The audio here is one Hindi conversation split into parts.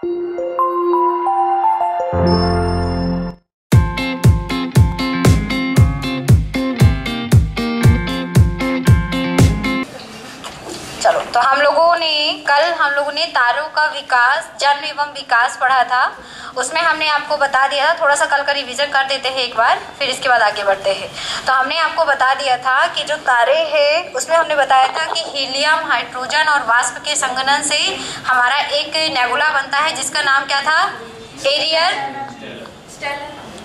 चलो, तो हम लोगों ने तारों का विकास, जन्म एवं विकास पढ़ा था। उसमें हमने आपको बता दिया था, थोड़ा सा कल का रिवीजन कर देते हैं एक बार, फिर इसके बाद आगे बढ़ते हैं। तो हमने आपको बता दिया था कि जो तारे हैं उसमें हमने बताया था कि हीलियम, हाइड्रोजन और वाष्प के संघनन से हमारा एक नेबुला बनता है जिसका नाम क्या था? एरियल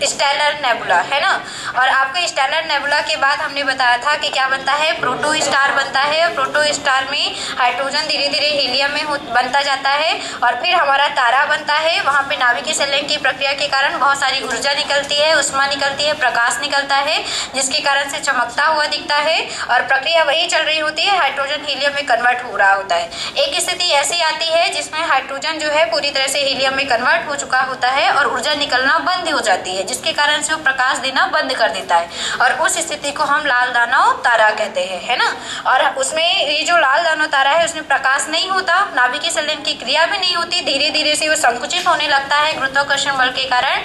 स्टेलर नेबुला, है ना। और आपके स्टेलर नेबुला के बाद हमने बताया था कि क्या बनता है? प्रोटो स्टार बनता है। प्रोटो स्टार में हाइड्रोजन धीरे धीरे हीलियम में बनता जाता है और फिर हमारा तारा बनता है। वहाँ पे नाभिकीय संलयन की प्रक्रिया के कारण बहुत सारी ऊर्जा निकलती है, उष्मा निकलती है, प्रकाश निकलता है, जिसके कारण से चमकता हुआ दिखता है और प्रक्रिया वही चल रही होती है, हाइड्रोजन हीलियम में कन्वर्ट हो रहा होता है। एक स्थिति ऐसी आती है जिसमें हाइड्रोजन जो है पूरी तरह से हीलियम में कन्वर्ट हो चुका होता है और ऊर्जा निकलना बंद हो जाती है, जिसके कारण से वो प्रकाश देना बंद कर देता है और उस स्थिति को हम लाल दानव तारा कहते हैं, है ना। और उसमें ये जो लाल दानव तारा है उसमें प्रकाश नहीं होता, नाभिकीय संलयन की क्रिया भी नहीं होती, धीरे धीरे से वो संकुचित होने लगता है गुरुत्वाकर्षण बल के कारण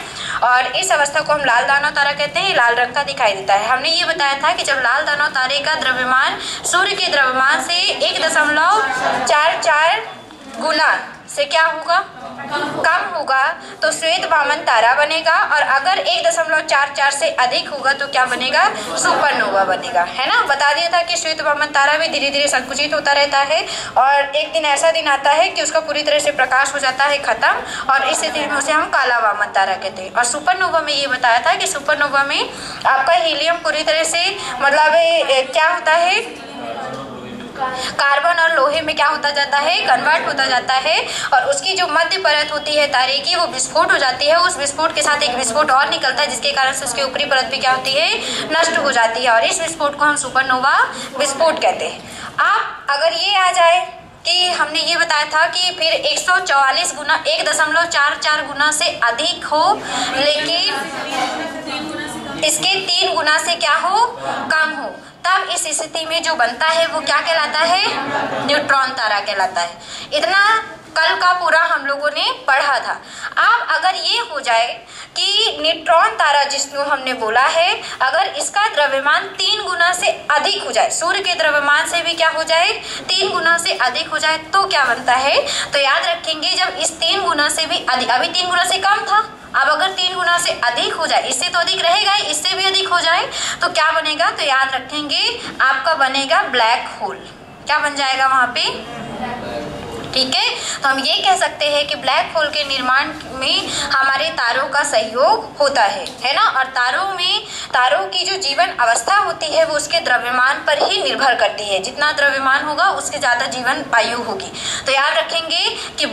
और इस अवस्था को हम लाल दानव तारा कहते हैं। लाल रंग का दिखाई देता है। हमने ये बताया था कि जब लाल दानव तारे का द्रव्यमान सूर्य के द्रव्यमान से 1.44 गुना से क्या होगा? कम होगा तो श्वेत वामन तारा बनेगा और अगर 1.44 से अधिक होगा तो क्या बनेगा? सुपरनोवा बनेगा, है ना। बता दिया था कि श्वेत वामन तारा भी धीरे धीरे संकुचित होता रहता है और एक दिन ऐसा दिन आता है कि उसका पूरी तरह से प्रकाश हो जाता है खत्म और इस स्थिति में उसे हम काला वामन तारा कहते हैं। और सुपरनोवा में ये बताया था कि सुपरनोवा में आपका हीलियम पूरी तरह से मतलब क्या होता है? कार्बन और लोहे में क्या होता जाता है? कन्वर्ट होता जाता है और उसकी जो मध्य परत होती है तारे की वो विस्फोट हो जाती है। उस विस्फोट के साथ एक विस्फोट और निकलता है जिसके कारण से उसकी ऊपरी परत भी क्या होती है? नष्ट हो जाती है और इस विस्फोट को हम सुपरनोवा विस्फोट कहते हैं। अब अगर ये आ जाए कि हमने ये बताया था कि फिर 144 गुना 1.44 गुना से अधिक हो लेकिन इसके 3 गुना से क्या हो? कम हो, तब इस स्थिति में जो बनता है वो क्या कहलाता है? न्यूट्रॉन तारा कहलाता है। इतना कल का पूरा हम लोगों ने पढ़ा था। अब अगर ये हो जाए कि न्यूट्रॉन तारा जिसको हमने बोला है अगर इसका द्रव्यमान 3 गुना से अधिक हो जाए, सूर्य के द्रव्यमान से भी क्या हो जाए? 3 गुना से अधिक हो जाए तो क्या बनता है? तो याद रखेंगे जब इस 3 गुना से भी अधिक, अभी 3 गुना से कम था, अब अगर 3 गुना से अधिक हो जाए, इससे तो अधिक रहेगा, इससे भी अधिक हो जाए तो क्या बनेगा? तो याद रखेंगे आपका बनेगा ब्लैक होल। क्या बन जाएगा वहां पे? ठीक है, तो हम ये कह सकते हैं कि ब्लैक होल के निर्माण में हमारे तारों का सहयोग होता है ना। और तारों की जो जीवन अवस्था होती है वो उसके द्रव्यमान पर ही निर्भर करती है। जितना द्रव्यमान होगा उसके ज्यादा जीवन आयु होगी। तो याद रखेंगे कि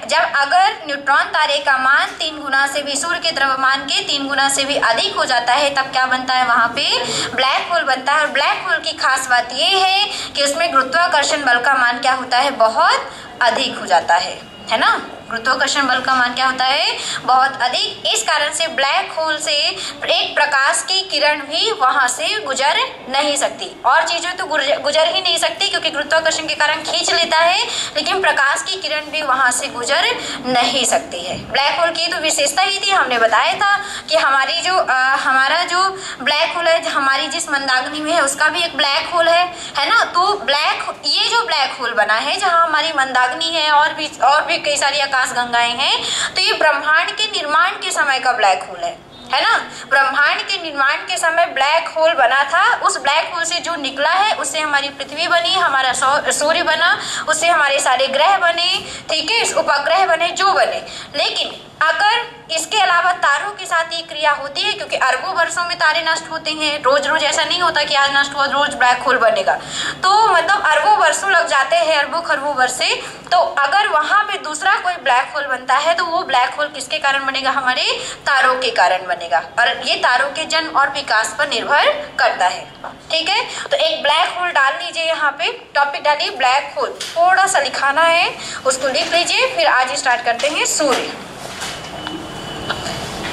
जब अगर न्यूट्रॉन तारे का मान 3 गुना से भी, सूर्य के द्रव्यमान के 3 गुना से भी अधिक हो जाता है तब क्या बनता है? वहां पे ब्लैक होल बनता है। और ब्लैक होल की खास बात ये है कि उसमें गुरुत्वाकर्षण बल का मान क्या होता है? बहुत अधिक हो जाता है ना। गुरुत्वाकर्षण बल का मान क्या होता है? बहुत अधिक। इस कारण से ब्लैक होल से एक प्रकाश की किरण भी वहां से गुजर नहीं सकती। और चीजें तो गुजर ही नहीं सकती क्योंकि गुरुत्वाकर्षण के कारण खींच लेता है, लेकिन प्रकाश की किरण भी वहां से गुजर नहीं सकती है। ब्लैक होल की तो विशेषता ही थी, हमने बताया था कि हमारा जो ब्लैक होल है, हमारी जिस मंदाग्नि में है उसका भी एक ब्लैक होल है ना। तो ये जो ब्लैक होल बना है जहाँ हमारी मंदाग्नि है और भी कई सारी आकाश गंगाएं हैं, तो ये ब्रह्मांड के निर्माण के समय का ब्लैक होल है ना। ब्रह्मांड के निर्माण के समय ब्लैक होल बना था। उस ब्लैक होल से जो निकला है उससे हमारी पृथ्वी बनी, हमारा सूर्य बना, उससे हमारे सारे ग्रह बने, ठीक है, उपग्रह बने, जो बने। लेकिन अगर इसके अलावा तारों के साथ ये क्रिया होती है क्योंकि अरबों वर्षों में तारे नष्ट होते हैं, रोज रोज ऐसा नहीं होता कि आज नष्ट हुआ रोज ब्लैक होल बनेगा। तो मतलब अरबों वर्षों लग जाते हैं, अरबों खरबों वर्ष से। तो अगर वहां पे दूसरा कोई ब्लैक होल बनता है तो वो ब्लैक होल किसके कारण बनेगा? हमारे तारों के कारण बनेगा। और ये तारों के जन्म और विकास पर निर्भर करता है, ठीक है। तो एक ब्लैक होल डाल लीजिए, यहाँ पे टॉपिक डालिए ब्लैक होल, थोड़ा सा लिखाना है उसको लिख लीजिए, फिर आज स्टार्ट करते हैं सूर्य।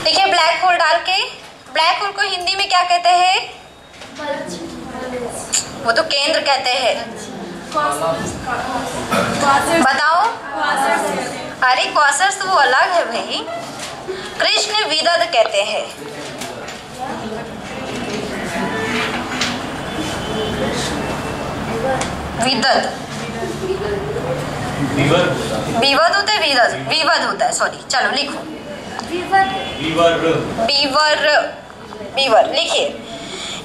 देखिए ब्लैक होल डाल के, ब्लैक होल को हिंदी में क्या कहते हैं? वो तो केंद्र कहते हैं, बताओ। अरे क्वासर्स तो वो अलग है भाई, कृष्ण विदद कहते हैं। विदद विवद होता है, विवद होता है, सॉरी। चलो लिखो बीवर लिखिए।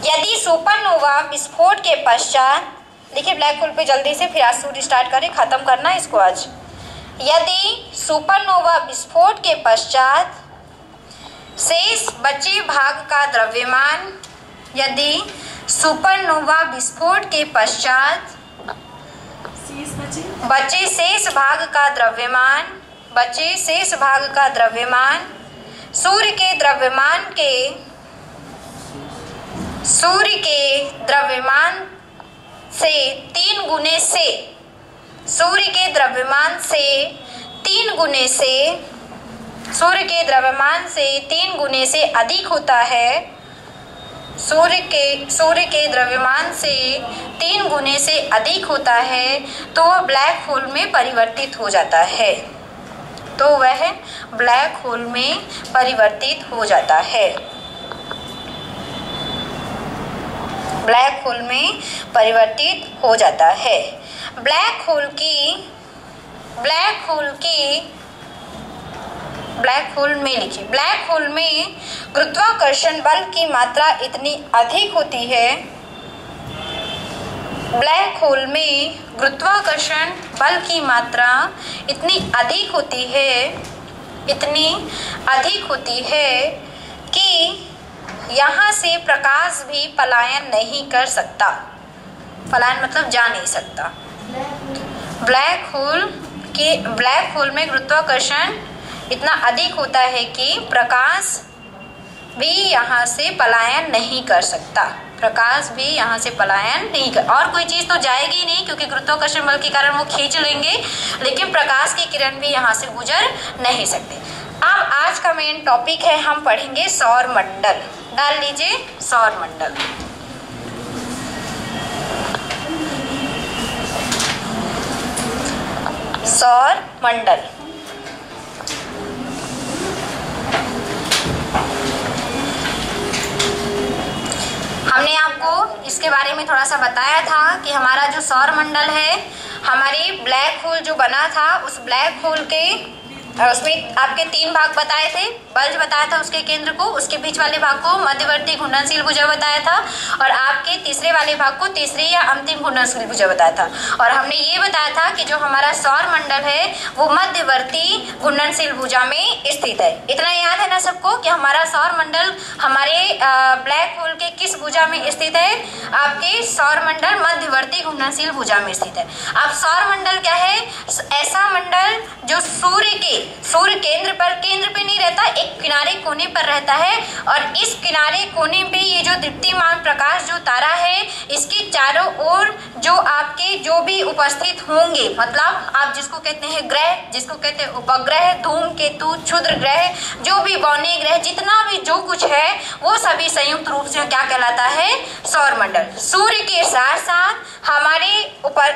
यदि सुपरनोवा विस्फोट के पश्चात, लिखिए ब्लैक होल पे जल्दी से, फिर आज सूर्य स्टार्ट करें, खत्म करना है इसको आज। यदि सुपरनोवा विस्फोट के पश्चात शेष बचे भाग का द्रव्यमान, यदि सुपरनोवा विस्फोट के पश्चात बचे शेष भाग का द्रव्यमान सूर्य के द्रव्यमान से 3 गुने से, सूर्य के द्रव्यमान से 3 गुने से अधिक होता है, सूर्य के द्रव्यमान से 3 गुने से अधिक होता है, तो वह ब्लैक होल में परिवर्तित हो जाता है। ब्लैक होल में परिवर्तित हो जाता है। ब्लैक होल में परिवर्तित हो जाता है। ब्लैक होल में लिखिए, ब्लैक होल में गुरुत्वाकर्षण बल की मात्रा इतनी अधिक होती है, ब्लैक होल में गुरुत्वाकर्षण बल की मात्रा इतनी अधिक होती है कि यहाँ से प्रकाश भी पलायन नहीं कर सकता। पलायन मतलब जा नहीं सकता। ब्लैक होल में गुरुत्वाकर्षण इतना अधिक होता है कि प्रकाश भी यहाँ से पलायन नहीं कर सकता। और कोई चीज़ तो जाएगी नहीं, क्योंकि गुरुत्वाकर्षण बल के कारण वो खींच लेंगे, लेकिन प्रकाश की किरण भी यहाँ से गुजर नहीं सकते। अब आज का मेन टॉपिक है, हम पढ़ेंगे सौर मंडल। डाल लीजिए सौर मंडल। सौर मंडल हमने आपको इसके बारे में थोड़ा सा बताया था कि हमारा जो सौर मंडल है, हमारे ब्लैक होल जो बना था, उस ब्लैक होल के उसमें आपके 3 भाग बताए थे। बल्ज बताया था उसके केंद्र को, उसके बीच वाले भाग को मध्यवर्ती घूर्णनशील भुजा बताया था, और आपके तीसरे वाले भाग को तीसरी या अंतिम घूर्णनशील भुजा बताया था। और हमने ये बताया था कि जो हमारा सौर मंडल है वो मध्यवर्ती घूर्णनशील भुजा में स्थित है। इतना याद है ना सबको कि हमारा सौर मंडल हमारे ब्लैक होल के किस भुजा में स्थित है? आपके सौर मंडल मध्यवर्ती घूर्णनशील भुजा में स्थित है। अब सौर मंडल क्या है? ऐसा मंडल जो सूर्य केंद्र पे नहीं रहता, एक किनारे कोने पर रहता है, और इस किनारे कोने पे ये जो दीप्तिमान प्रकाश जो तारा है, इसके चारों ओर जो आपके जो भी उपस्थित होंगे, मतलब आप जिसको कहते हैं ग्रह, जिसको कहते हैं उपग्रह, धूमकेतु, क्षुद्र ग्रह, जो भी बौने ग्रह, जितना भी जो कुछ है, वो सभी संयुक्त रूप से क्या कहलाता है? सौर मंडल। सूर्य के साथ साथ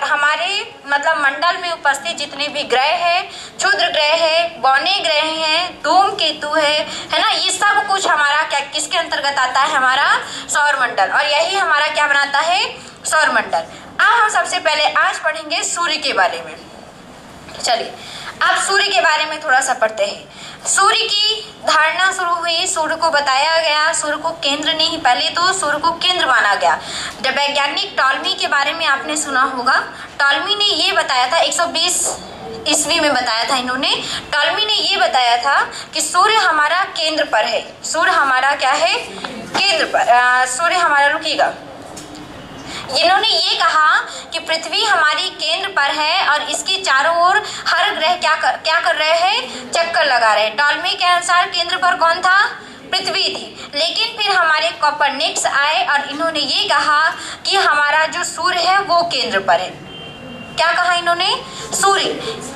हमारे मतलब मंडल में उपस्थित जितने भी ग्रह है, क्षुद्र ग्रह है, बौने ग्रह हैं, धूमकेतु है ना, ये सब कुछ हमारा क्या किसके अंतर्गत आता है? हमारा सौर मंडल। और यही हमारा क्या बनाता है? सौर मंडल। अब हम सबसे पहले आज पढ़ेंगे सूर्य के बारे में। चलिए अब सूर्य के बारे में थोड़ा सा पढ़ते हैं। सूर्य की धारणा शुरू हुई, सूर्य को बताया गया, सूर्य को केंद्र नहीं, पहले तो सूर्य को केंद्र माना गया। जब वैज्ञानिक टॉलमी के बारे में आपने सुना होगा, टॉलमी ने ये बताया था 120 ईस्वी में बताया था इन्होंने। टॉलमी ने ये बताया था कि सूर्य हमारा केंद्र पर है। सूर्य हमारा क्या है? केंद्र पर। सूर्य हमारा, रुकिएगा, इन्होंने ये कहा कि पृथ्वी हमारी केंद्र पर है और इसके चारों ओर हर ग्रह क्या कर रहे हैं? चक्कर लगा रहे हैं। टॉलमी के अनुसार केंद्र पर कौन था? पृथ्वी थी। लेकिन फिर हमारे कोपरनिकस आए और इन्होंने ये कहा कि हमारा जो सूर्य है वो केंद्र पर है। क्या कहा इन्होंने? सूर्य।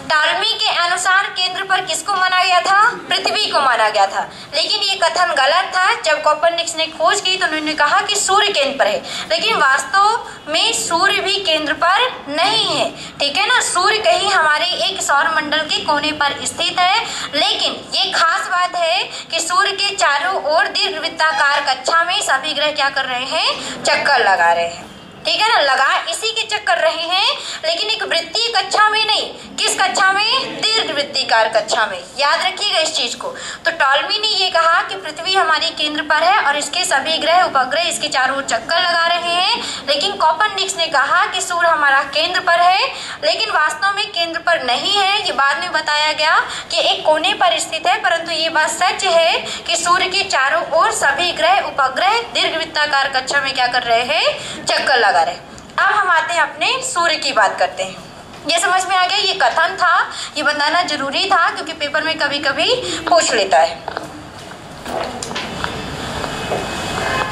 टॉलमी के अनुसार केंद्र पर किसको माना गया था? पृथ्वी को माना गया था। लेकिन ये कथन गलत था। जब कोपरनिकस ने खोज की तो उन्होंने कहा कि सूर्य केंद्र पर है, लेकिन वास्तव में सूर्य भी केंद्र पर नहीं है, ठीक है ना। सूर्य कहीं हमारे एक सौर मंडल के कोने पर स्थित है, लेकिन ये खास बात है कि सूर्य के चारों ओर दीर्घवृत्ताकार कक्षा में सभी ग्रह क्या कर रहे हैं? चक्कर लगा रहे हैं, ठीक है ना। लगा इसी के चक्कर रहे हैं, लेकिन एक वृत्तीय कक्षा में नहीं। किस कक्षा में? दीर्घवृत्तीकार कक्षा में। याद रखिएगा इस चीज को। तो टॉलमी ने ये कहा कि पृथ्वी हमारे केंद्र पर है और इसके सभी ग्रह उपग्रह इसके चारों ओर चक्कर लगा रहे हैं, लेकिन कोपरनिकस ने कहा कि सूर्य हमारा केंद्र पर है, लेकिन वास्तव में केंद्र पर नहीं है। ये बाद में बताया गया कि एक कोने पर स्थित है, परंतु ये बात सच है कि सूर्य के चारों ओर सभी ग्रह उपग्रह दीर्घवृत्ताकार कक्षा में क्या कर रहे हैं? चक्कर लगा रहे। अब हम आते हैं अपने सूर्य की बात करते हैं। ये समझ में आ गया, ये कथन था, ये बताना जरूरी था क्योंकि पेपर में कभी कभी पूछ लेता है।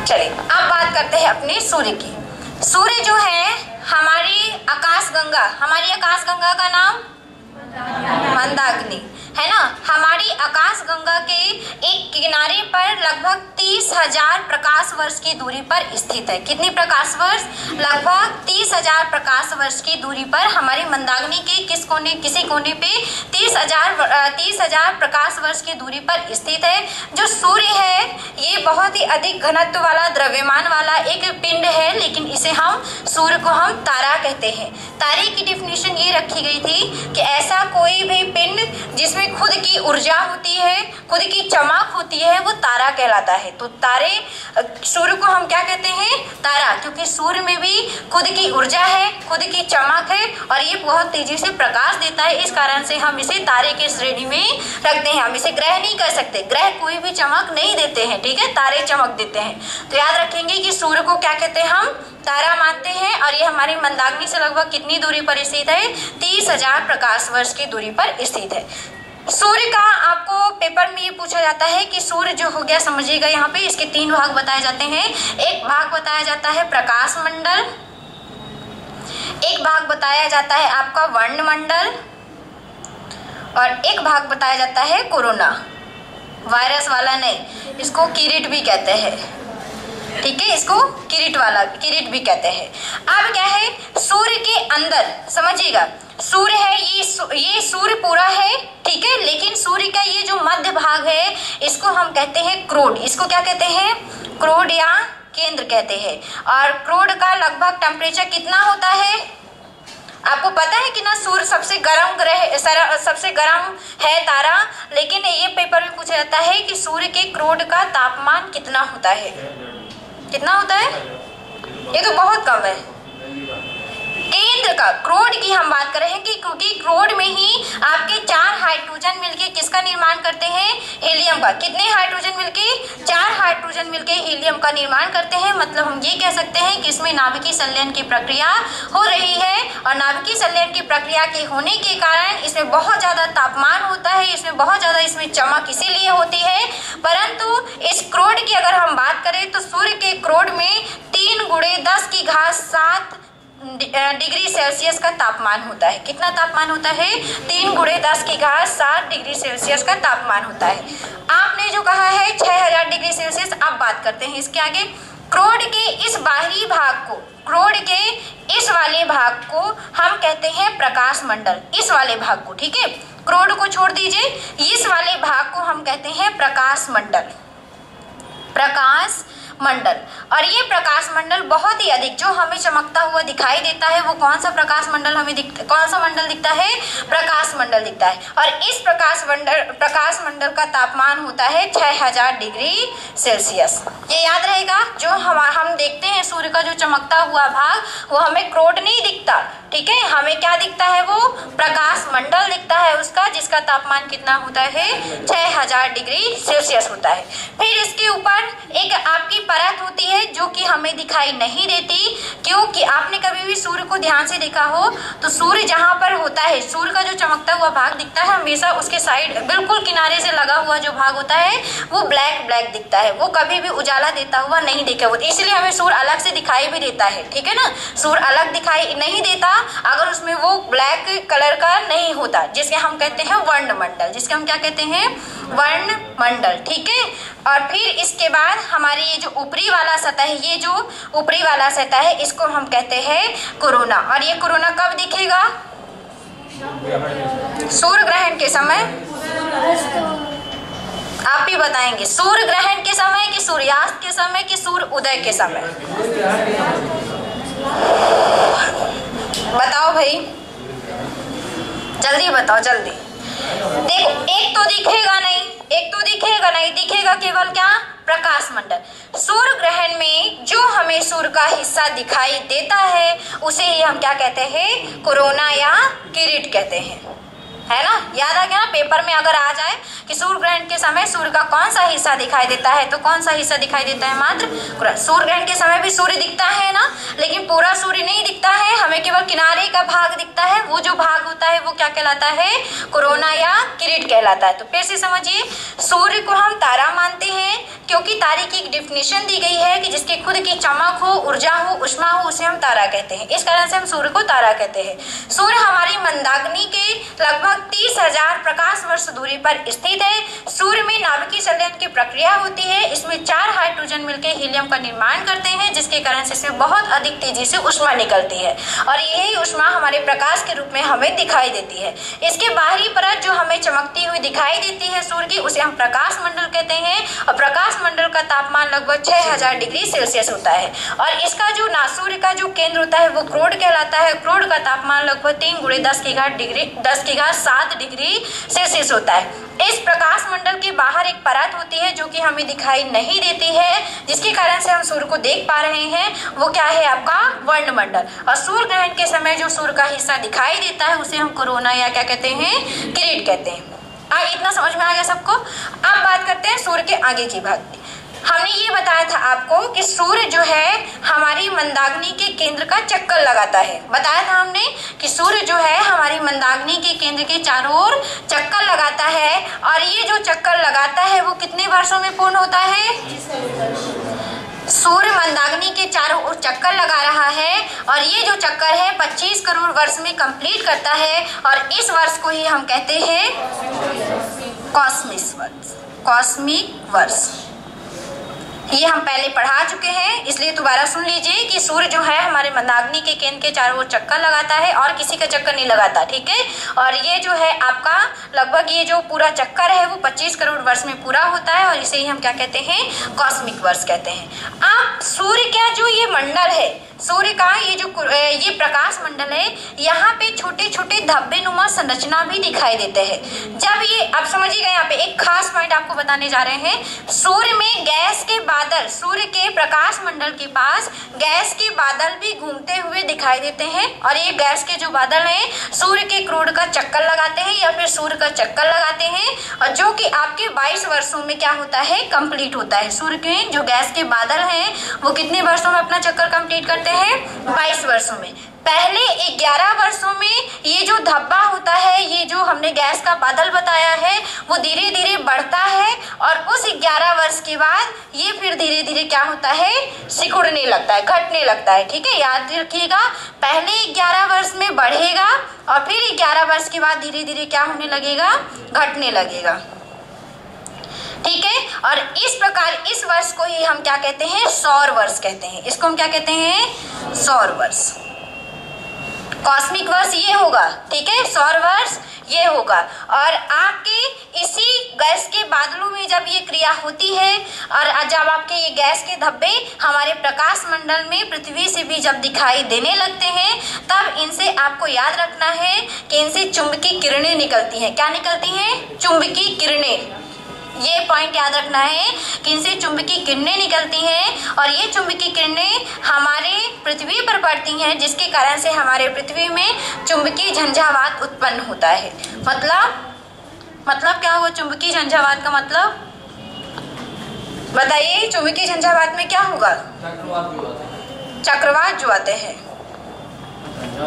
चलिए अब बात करते हैं अपने सूर्य की। सूर्य जो है हमारी आकाश गंगा का नाम मंदाकिनी है ना। हमारी आकाश गंगा के एक किनारे पर लगभग 30,000 प्रकाश वर्ष की दूरी पर स्थित है। कितनी प्रकाश वर्ष? लगभग 30,000 प्रकाश वर्ष की दूरी पर हमारी मंदाकिनी के किसी कोने पे 30,000 प्रकाश वर्ष की दूरी पर स्थित है। जो सूर्य है ये बहुत ही अधिक घनत्व वाला द्रव्यमान वाला एक पिंड है, लेकिन इसे हम सूर्य को हम तारा कहते हैं। तारे की डेफिनेशन ये रखी गई थी कि ऐसा कोई भी पिंड जिसमें खुद की ऊर्जा होती है, खुद की चमक होती है, वो तारा कहलाता है। तो तारे, सूर्य को हम क्या कहते हैं? तारा, क्योंकि सूर्य में भी खुद की ऊर्जा है, खुद की चमक है और ये बहुत तेजी से प्रकाश देता है। इस कारण से हम इसे तारे के श्रेणी में रखते हैं। हम इसे ग्रह नहीं कर सकते, ग्रह कोई भी चमक नहीं देते हैं, ठीक है, तारे चमक देते हैं। तो याद रखेंगे कि सूर्य को क्या कहते हैं? हम तारा मानते हैं और ये हमारी मंदाकिनी से लगभग कितनी दूरी पर स्थित है? 30,000 प्रकाश वर्ष की दूरी पर स्थित है। सूर्य का आपको पेपर में ये पूछा जाता है कि सूर्य जो हो गया, समझिएगा यहाँ पे इसके 3 भाग बताए जाते हैं। एक भाग बताया जाता है प्रकाश मंडल, एक भाग बताया जाता है आपका वर्णमंडल और एक भाग बताया जाता है कोरोना। वायरस वाला नहीं, इसको किरीट भी कहते हैं, ठीक है, इसको किरीट भी कहते हैं। अब क्या है? सूर्य के अंदर समझिएगा, सूर्य है ये सूर्य पूरा है, ठीक है, लेकिन सूर्य का ये जो मध्य भाग है इसको हम कहते हैं क्रोड। इसको क्या कहते हैं? क्रोड या केंद्र कहते हैं। और क्रोड का लगभग टेम्परेचर कितना होता है? आपको पता है कि ना सूर्य सबसे गर्म है तारा, लेकिन ये पेपर में पूछा जाता है कि सूर्य के क्रोड का तापमान कितना होता है? कितना होता है? ये तो बहुत कम है। केंद्र का, क्रोड की हम बात कर रहे हैं कि क्योंकि क्रोड में ही आपके 4 हाइड्रोजन मिलके किसका निर्माण करते हैं? हीलियम का। कितने हाइड्रोजन मिलके? 4 हाइड्रोजन मिलके हीलियम का निर्माण करते हैं। मतलब हम ये कह सकते हैं कि इसमें नाभिकीय संलयन की प्रक्रिया हो रही है और नाभिकीय संलयन की प्रक्रिया के होने के कारण इसमें बहुत ज्यादा तापमान होता है, इसमें बहुत ज्यादा इसमें चमक इसीलिए होती है। परंतु इस क्रोड की अगर हम बात करें तो सूर्य के क्रोड में 3 × 10⁷ डिग्री सेल्सियस का तापमान होता है। कितना तापमान होता है? 3 × 10⁷ डिग्री सेल्सियस का तापमान होता है। आपने जो कहा है 6000 डिग्री सेल्सियस, अब बात करते हैं इसके आगे। क्रोड के इस बाहरी भाग को, क्रोड के इस वाले भाग को हम कहते हैं प्रकाश मंडल। इस वाले भाग को, ठीक है, क्रोड को छोड़ दीजिए, इस वाले भाग को हम कहते हैं प्रकाश मंडल। प्रकाश मंडल। और ये प्रकाश मंडल बहुत ही अधिक जो हमें चमकता हुआ दिखाई देता है, वो कौन सा प्रकाश मंडल हमें कौन सा मंडल दिखता है? प्रकाश मंडल दिखता है। और इस प्रकाश मंडल का तापमान होता है 6000 डिग्री सेल्सियस। ये याद रहेगा। जो हम देखते हैं सूर्य का जो चमकता हुआ भाग, वो हमें क्रोड नहीं दिखता, ठीक है, हमें क्या दिखता है? वो प्रकाश मंडल दिखता है उसका, जिसका तापमान कितना होता है? 6000 डिग्री सेल्सियस होता है। फिर इसके ऊपर एक आपकी परत होती है जो कि हमें दिखाई नहीं देती, क्योंकि आपने कभी भी सूर्य को ध्यान से देखा हो तो सूर्य जहां पर होता है, सूर्य का जो चमकता हुआ भाग दिखता है, हमेशा उसके साइड बिल्कुल किनारे से लगा हुआ जो भाग होता है वो ब्लैक दिखता है। वो कभी भी उजाला देता हुआ नहीं दिखा, इसलिए हमें सूर्य अलग से दिखाई भी देता है, ठीक है ना। सूर्य अलग दिखाई नहीं देता, अगर उसमें वो ब्लैक कलर का नहीं होता, जिसके हम कहते हैं वर्णमंडल, जिसके हम क्या कहते हैं वर्णमंडल। ठीक है, और फिर इसके बाद हमारी ये जो ऊपरी वाला सतह है, ये जो ऊपरी वाला सतह है इसको हम कहते हैं कोरोना। और ये कोरोना कब दिखेगा? सूर्य ग्रहण के समय। आप ही बताएंगे, सूर्य ग्रहण के समय कि सूर्यास्त के समय कि सूर्य उदय के समय? बताओ भाई, जल्दी बताओ जल्दी। देखो, एक तो दिखेगा नहीं, एक तो दिखेगा नहीं, दिखेगा केवल क्या? प्रकाश मंडल। सूर्य ग्रहण में जो हमें सूर्य का हिस्सा दिखाई देता है उसे ही हम क्या कहते हैं? कोरोना या किरीट कहते हैं, है ना? याद आ गया ना? पेपर में अगर आ जाए कि सूर्य ग्रहण के समय सूर्य का कौन सा हिस्सा दिखाई देता है, तो कौन सा हिस्सा दिखाई देता है? मात्र सूर्य ग्रहण के समय भी सूर्य दिखता है ना, लेकिन पूरा सूर्य नहीं दिखता है, हमें केवल किनारे का भाग दिखता है। वो जो भाग होता है वो क्या कहलाता है? कोरोना या किरीट कहलाता है। तो फिर से समझिए, सूर्य को हम तारा मानते हैं क्योंकि तारे की एक डिफिनेशन दी गई है कि जिसकी खुद की चमक हो, ऊर्जा हो, उष्मा हो, उसे हम तारा कहते हैं। इस कारण से हम सूर्य को तारा कहते हैं। सूर्य हमारी मंदाग्नि के लगभग 30,000 प्रकाश वर्ष दूरी पर स्थित है। सूर्य में नाभिकीय संलयन की प्रक्रिया होती है। इसमें 4 हाइड्रोजन मिलकर हीलियम का निर्माण करते हैं, जिसके कारण से इसमें बहुत अधिक तेजी से ऊष्मा निकलती है और यही ऊष्मा हमारे प्रकाश के रूप में हमें दिखाई देती है। इसके बाहरी परत जो हमें चमकती हुई दिखाई देती है सूर्य की, उसे हम प्रकाश मंडल कहते हैं और प्रकाश मंडल का तापमान लगभग 6000 डिग्री सेल्सियस होता है। और इसका जो सूर्य का जो केंद्र होता है वो क्रोड कहलाता है। क्रोड का तापमान लगभग 3 × 10⁻7 डिग्री सेल्सियस होता है। इस प्रकाश मंडल के बाहर एक परत होती है जो कि हमें दिखाई नहीं देती है, जिसके कारण से हम सूर्य को देख पा रहे हैं। वो क्या है? आपका वर्णमंडल। और सूर्य ग्रहण के समय जो सूर्य का हिस्सा दिखाई देता है उसे हम कोरोना या क्या कहते हैं? किरीट कहते हैं। इतना समझ में आ गया सबको? अब बात करते हैं सूर्य के आगे की भाग की। हमने ये बताया था आपको कि सूर्य जो है हमारी मंदाग्नि के केंद्र का चक्कर लगाता है। बताया था हमने कि सूर्य जो है हमारी मंदाग्नि के केंद्र के चारों ओर चक्कर लगाता है और ये जो चक्कर लगाता है वो कितने वर्षों में पूर्ण होता है? सूर्य मंदाग्नि के चारों ओर चक्कर लगा रहा है और ये जो चक्कर है 25 करोड़ वर्ष में कंप्लीट करता है और इस वर्ष को ही हम कहते हैं कॉस्मिक वर्ष। ये हम पहले पढ़ा चुके हैं, इसलिए दोबारा सुन लीजिए कि सूर्य जो है हमारे मंदाग्नि के केंद्र के चारों ओर चक्कर लगाता है और किसी का चक्कर नहीं लगाता। ठीक है, और ये जो है आपका लगभग ये जो पूरा चक्कर है वो 25 करोड़ वर्ष में पूरा होता है और इसे ही हम क्या कहते हैं? कॉस्मिक वर्ष कहते हैं। अब सूर्य का जो ये मंडल है, सूर्य का ये प्रकाश मंडल है, यहाँ पे छोटे छोटे धब्बे नुमा संरचना भी दिखाई देते हैं। जब ये, अब समझिएगा, यहाँ पे एक खास पॉइंट आपको बताने जा रहे हैं। सूर्य में गैस के बादल, सूर्य के प्रकाश मंडल के पास गैस के बादल भी घूमते हुए दिखाई देते हैं और ये गैस के जो बादल हैं सूर्य के क्रोड का चक्कर लगाते हैं या फिर सूर्य का चक्कर लगाते हैं और जो कि आपके 22 वर्षों में क्या होता है? कंप्लीट होता है। सूर्य के जो गैस के बादल हैं वो कितने वर्षों में अपना चक्कर कंप्लीट करते हैं? 22 वर्षों में। पहले 11 वर्षों में ये जो धब्बा होता है, ये जो हमने गैस का बादल बताया है, वो धीरे धीरे बढ़ता है और उस 11 वर्ष के बाद ये फिर धीरे धीरे क्या होता है? सिकुड़ने लगता है, घटने लगता है। ठीक है, याद रखिएगा, पहले 11 वर्ष में बढ़ेगा और फिर 11 वर्ष के बाद धीरे धीरे क्या होने लगेगा? घटने लगेगा। ठीक है, और इस प्रकार इस वर्ष को ही हम क्या कहते हैं? सौर वर्ष कहते हैं। इसको हम क्या कहते हैं? सौर वर्ष। कॉस्मिक वर्ष ये होगा। ठीक है, सौर वर्ष ये होगा। और आपके इसी गैस के बादलों में जब ये क्रिया होती है और जब आपके ये गैस के धब्बे हमारे प्रकाश मंडल में पृथ्वी से भी जब दिखाई देने लगते हैं, तब इनसे आपको याद रखना है कि इनसे चुंबकीय किरणें निकलती हैं। क्या निकलती हैं? चुंबकीय किरणें। ये पॉइंट याद रखना है कि इनसे चुंबकीय किरणें निकलती हैं और ये चुंबकीय किरणें हमारे पृथ्वी पर पड़ती हैं, जिसके कारण से हमारे पृथ्वी में चुंबकीय झंझावात उत्पन्न होता है। मतलब क्या हुआ चुंबकीय झंझावात का मतलब? बताइए, चुंबकीय झंझावात में क्या होगा? चक्रवात जो आते हैं।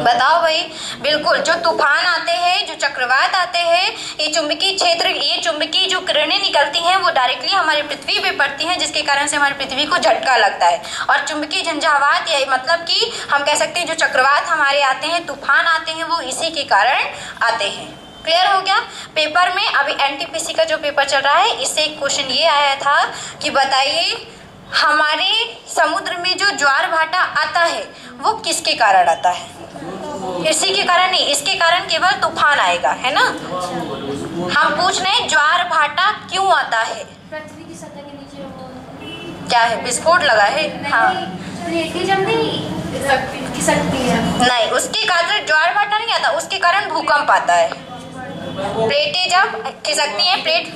बताओ भाई। बिल्कुल, जो तूफान आते हैं, जो चक्रवात आते हैं, ये चुंबकीय क्षेत्र, ये चुंबकीय जो किरणें निकलती हैं वो डायरेक्टली हमारी पृथ्वी पे पड़ती हैं, जिसके कारण से हमारी पृथ्वी को झटका लगता है। और चुंबकीय झंझावात, या मतलब कि हम कह सकते हैं जो चक्रवात हमारे आते हैं, तूफान आते हैं, वो इसी के कारण आते हैं। क्लियर हो गया। पेपर में अभी एनटीपीसी का जो पेपर चल रहा है, इससे एक क्वेश्चन ये आया था कि बताइए हमारे समुद्र में जो ज्वार भाटा आता है वो किसके कारण आता है? इसी के कारण नहीं, इसके कारण केवल तूफान आएगा, है ना। हम पूछ रहे हैं ज्वार भाटा क्यों आता है? पृथ्वी की सतह के नीचे क्या है, विस्फोट लगा है? हाँ, नहीं, उसके कारण ज्वार भाटा नहीं आता, उसके कारण भूकंप आता है। प्लेटें जब खिसकती हैं, प्लेट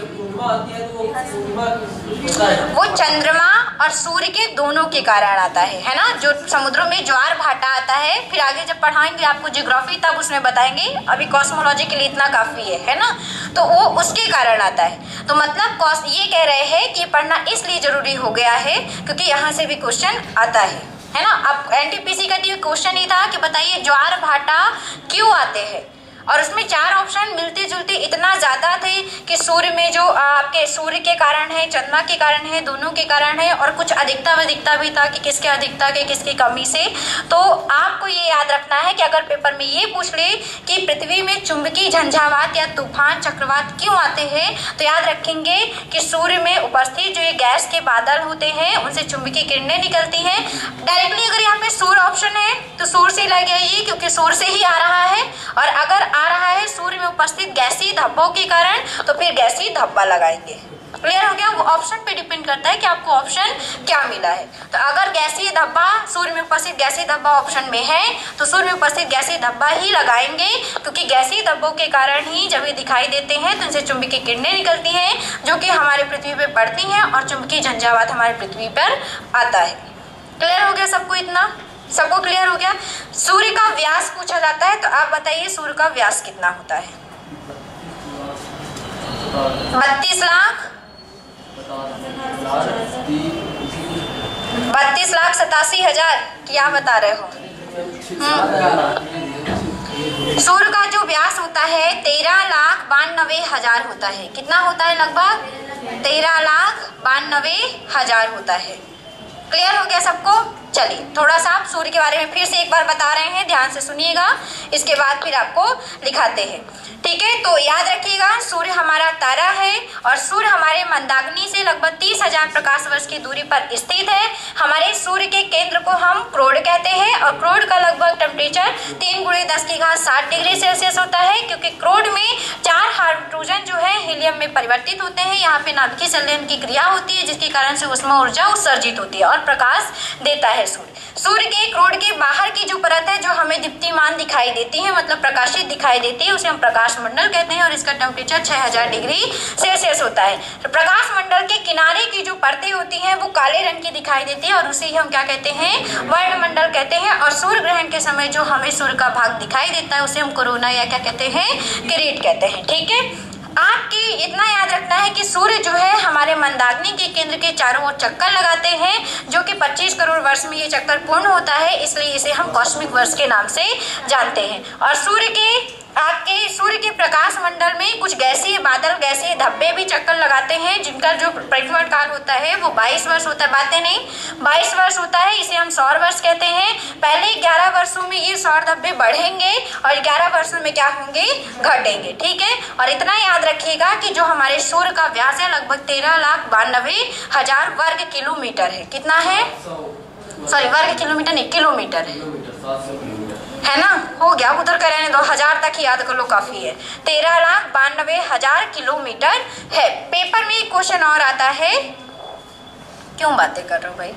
वो चंद्रमा और सूर्य के दोनों के कारण आता है ना। जो समुद्रों में ज्वार भाटा आता है, फिर आगे जब पढ़ाएंगे आपको ज्योग्राफी तब उसमें बताएंगे, अभी कॉस्मोलॉजी के लिए इतना काफी है ना। तो वो उसके कारण आता है। तो मतलब ये कह रहे हैं कि पढ़ना इसलिए जरूरी हो गया है क्योंकि यहाँ से भी क्वेश्चन आता है ना। अब एनटीपीसी का क्वेश्चन ही था कि बताइए ज्वार भाटा क्यों आते हैं, और उसमें 4 ऑप्शन मिलते जुलते इतना ज्यादा थे कि सूर्य में जो आपके सूर्य के कारण है, चंद्रमा के कारण है, दोनों के कारण है, और कुछ अधिकता विधिकता भी था कि किसके अधिकता के किसकी कमी से। तो आपको ये याद रखना है कि अगर पेपर में ये पूछ ले कि पृथ्वी में चुंबकीय झंझावात या तूफान चक्रवात क्यों आते हैं, तो याद रखेंगे कि सूर्य में उपस्थित जो ये गैस के बादल होते हैं उनसे चुंबकीय किरणें निकलती हैं। डायरेक्टली अगर यहाँ पे सूर्य ऑप्शन है तो सूर्य से लग जाइए क्योंकि सूर्य से ही आ रहा है, और अगर आ रहा है सूर्य में उपस्थित गैसीय धब्बों के कारण तो फिर गैसीय धब्बा लगाएंगे। क्लियर हो गया। वो ऑप्शन पे डिपेंड करता है कि आपको ऑप्शन क्या मिला है। तो अगर गैसीय धब्बा, सूर्य में उपस्थित गैसीय धब्बा ऑप्शन में है तो सूर्य में उपस्थित गैसीय धब्बा ही लगाएंगे, क्योंकि गैसीय धब्बों के कारण ही जब ये दिखाई देते हैं तो इनसे चुंबकीय किरणें निकलती हैं जो कि हमारे पृथ्वी पे पड़ती हैं, और चुंबकीय झंझावात हमारे पृथ्वी पर आता है। क्लियर हो गया सबको? इतना सबको क्लियर हो गया। सूर्य का व्यास पूछा जाता है, तो आप बताइए सूर्य का व्यास कितना होता है? 32 लाख 32,87,000 क्या बता रहे हो? सूर्य का जो व्यास होता है 13,92,000 होता है। कितना होता है? लगभग 13,92,000 होता है। क्लियर हो गया सबको? चलिए थोड़ा सा आप सूर्य के बारे में फिर से एक बार बता रहे हैं, ध्यान से सुनिएगा, इसके बाद फिर आपको दिखाते हैं। ठीक है, तो याद रखिएगा सूर्य हमारा तारा है और सूर्य हमारे मंदाग्नि से लगभग 30,000 प्रकाश वर्ष की दूरी पर स्थित है। हमारे सूर्य के केंद्र को हम क्रोड कहते हैं, और क्रोड का लगभग टेम्परेचर 3 × 10⁻⁷ डिग्री सेल्सियस होता है, क्योंकि क्रोड में 4 हाइड्रोजन जो है हीलियम में परिवर्तित होते हैं। यहाँ पे नाभिकीय संलयन की क्रिया होती है, जिसके कारण से उसमें ऊर्जा उत्सर्जित होती है और प्रकाश देता है सूर्य। सूर्य के क्रोड के बाहर की जो परत है जो हमें दीप्तिमान दिखाई देती है, मतलब प्रकाशित दिखाई देती है, उसे हम प्रकाश मंडल कहते हैं, और इसका टेम्परेचर 6000 डिग्री सेल्सियस होता है। तो प्रकाश मंडल के किनारे की जो परतें होती हैं वो काले रंग की दिखाई देती है, और उसे ही हम क्या कहते हैं? वर्णमंडल कहते हैं। और सूर्य ग्रहण के समय जो हमें सूर्य का भाग दिखाई देता है उसे हम कोरोना या क्या कहते हैं? किरीट कहते हैं। ठीक है, आपके इतना याद रखना है कि सूर्य जो है हमारे मंदाग्नि के केंद्र के चारों ओर चक्कर लगाते हैं, जो कि 25 करोड़ वर्ष में ये चक्कर पूर्ण होता है, इसलिए इसे हम कॉस्मिक वर्ष के नाम से जानते हैं। और सूर्य के प्रकाश मंडल में कुछ गैसीय बादल, गैसीय धब्बे भी चक्कर लगाते हैं, जिनका जो परिभ्रमण काल होता है वो 22 वर्ष होता है। बातें नहीं, 22 वर्ष होता है, इसे हम सौर वर्ष कहते हैं। पहले 11 वर्षों में ये सौर धब्बे बढ़ेंगे और 11 वर्षों में क्या होंगे? घटेंगे। ठीक है, और इतना याद रखिएगा कि जो हमारे सूर्य का व्यास है लगभग 13,92,000 वर्ग किलोमीटर है। कितना है? सॉरी, वर्ग किलोमीटर नहीं, किलोमीटर है ना। हो गया, उधर का रहने दो, 1000 तक ही याद कर लो, काफी है। 13,92,000 किलोमीटर है। पेपर में एक क्वेश्चन और आता है, क्यों बातें कर रहे हो भाई?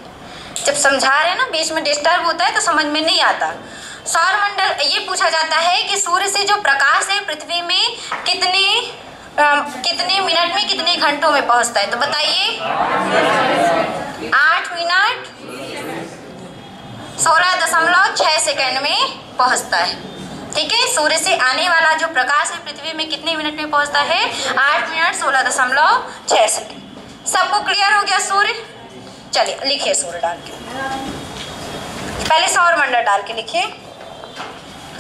जब समझा रहे हैं ना, बीच में डिस्टर्ब होता है तो समझ में नहीं आता। सौर मंडल ये पूछा जाता है कि सूर्य से जो प्रकाश है पृथ्वी में कितने मिनट में, कितने घंटों में पहुंचता है? तो बताइए। 8 मिनट 16.6 सेकंड में पहुंचता है। ठीक है, सूर्य से आने वाला जो प्रकाश है पृथ्वी में कितने मिनट में पहुंचता है? 8 मिनट 16.6 सेकंड। सबको क्लियर हो गया सूर्य? चलिए लिखिए सूर्य डाल के, पहले सौर मंडल डाल के लिखिए।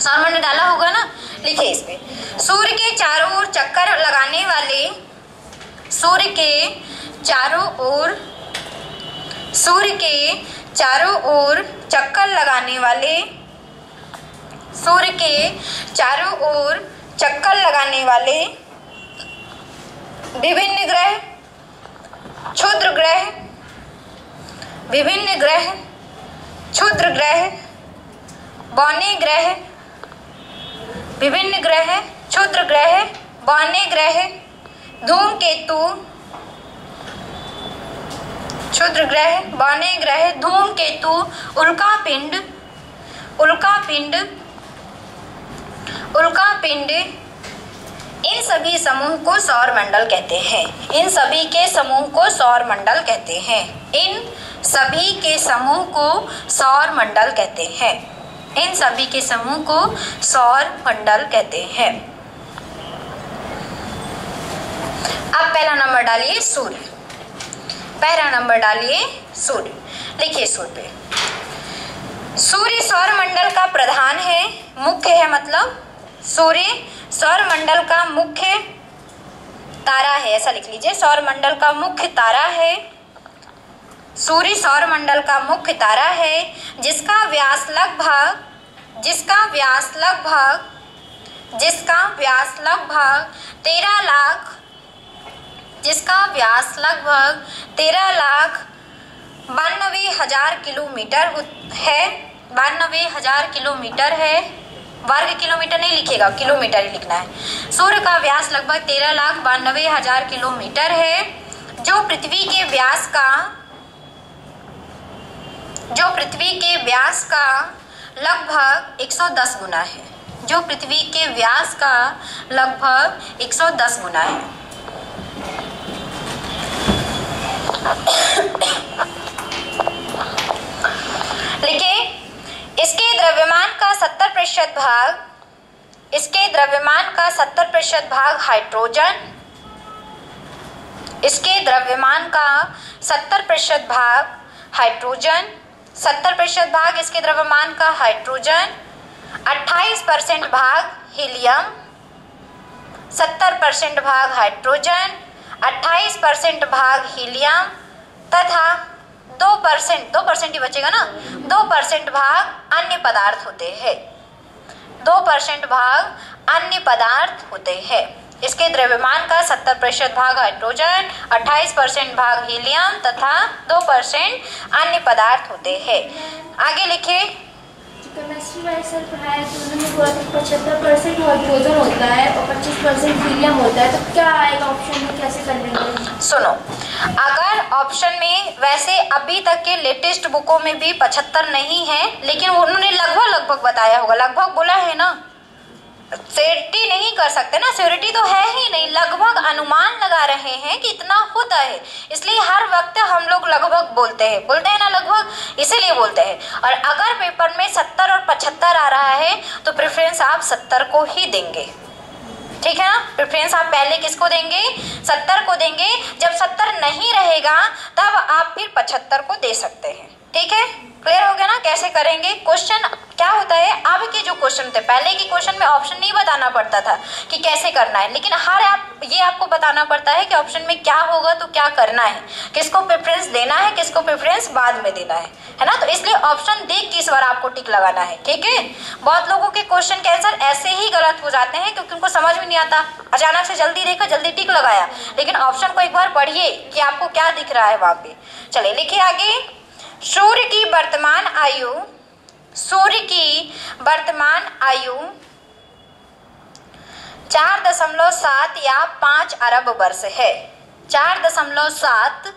सौरमंडल डाला होगा ना, लिखिए इस पे। सूर्य के चारों ओर चक्कर लगाने वाले, सूर्य के चारों ओर, सूर्य के चारों ओर चक्कर लगाने वाले, सूर्य के चारों ओर चक्कर लगाने वाले विभिन्न ग्रह, क्षुद्र ग्रह, विभिन्न ग्रह, क्षुद्र ग्रह, बौने ग्रह, विभिन्न ग्रह, क्षुद्र ग्रह, बौने ग्रह, धूमकेतु, क्षुद्र ग्रह, बौने ग्रह, धूमकेतु, उल्कापिंड, उल्कापिंड, उल्कापिंड, इन सभी समूह को सौरमंडल कहते हैं। इन सभी के समूह को सौरमंडल कहते हैं। इन सभी के समूह को सौरमंडल कहते हैं। इन सभी के समूह को सौरमंडल कहते हैं। अब पहला नंबर डालिए सूर्य, पहला नंबर डालिए सूर्य, लिखिए सूर्य पे। सूर्य सौरमंडल का प्रधान है, मुख्य है, मतलब सूर्य सौरमंडल का मुख्य तारा है, ऐसा लिख लीजिए। सौरमंडल का मुख्य तारा है, सूर्य सौरमंडल का मुख्य तारा है, जिसका व्यास लगभग, जिसका व्यास लगभग, जिसका व्यास लगभग 13 लाख, जिसका व्यास लगभग 13,92,000 किलोमीटर है, 92,000 किलोमीटर है। वर्ग किलोमीटर नहीं लिखेगा, किलोमीटर ही लिखना है। सूर्य का व्यास लगभग 13,92,000 किलोमीटर है, जो पृथ्वी के व्यास का, जो पृथ्वी के व्यास का लगभग 110 गुना है, जो पृथ्वी के व्यास का लगभग 110 गुना है। लिखिए, इसके द्रव्यमान का 70% भाग, इसके द्रव्यमान का 70% भाग हाइड्रोजन, इसके द्रव्यमान का 70% भाग हाइड्रोजन, 70% भाग इसके द्रव्यमान का हाइड्रोजन, 28% भाग हीलियम, 70% भाग हाइड्रोजन, 28% भाग हीलियम तथा 2% ही बचेगा ना, 2% भाग अन्य पदार्थ होते हैं, 2% भाग अन्य पदार्थ होते हैं। इसके द्रव्यमान का 70% भाग हाइड्रोजन, 28% भाग हीलियम तथा 2% अन्य पदार्थ होते हैं। आगे लिखिए। केमिस्ट्री वाइज सर पढ़ाया तो उन्होंने बोला कि 75% हाइड्रोजन होता है और 25% हीलियम होता है, तो क्या आएगा ऑप्शन में, कैसे कर लेंगे? सुनो, अगर ऑप्शन में वैसे अभी तक के लेटेस्ट बुकों में भी 75 नहीं है, लेकिन उन्होंने लगभग बताया होगा, लगभग बोला है ना, श्योरिटी नहीं कर सकते ना, श्योरिटी तो है ही नहीं, लगभग अनुमान लगा रहे हैं कि इतना होता है, इसलिए हर वक्त हम लोग लगभग बोलते हैं ना, लगभग इसीलिए बोलते हैं। और अगर पेपर में 70 और 75 आ रहा है तो प्रेफरेंस आप 70 को ही देंगे, ठीक है ना। प्रेफरेंस आप पहले किसको देंगे? 70 को देंगे। जब 70 नहीं रहेगा तब आप फिर 75 को दे सकते हैं, ठीक है। क्लियर हो गया ना कैसे करेंगे? क्वेश्चन क्या होता है, अब के जो क्वेश्चन थे, पहले के क्वेश्चन में ऑप्शन नहीं बताना पड़ता था कि कैसे करना है, लेकिन ये आपको बताना पड़ता है कि ऑप्शन में क्या होगा तो क्या करना है, किसको प्रेफरेंस देना है, किसको प्रेफरेंस बाद में देना है ना। तो इसलिए ऑप्शन देख के इस बार आपको टिक लगाना है, ठीक है। बहुत लोगों के क्वेश्चन के आंसर ऐसे ही गलत हो जाते हैं क्योंकि उनको समझ में नहीं आता, अचानक से जल्दी देखा, जल्दी टिक लगाया, लेकिन ऑप्शन को एक बार पढ़िए कि आपको क्या दिख रहा है वहां पे। चलिए लिखिए आगे। सूर्य की वर्तमान आयु, सूर्य की वर्तमान आयु 4.7 या 5 अरब वर्ष है। 4.7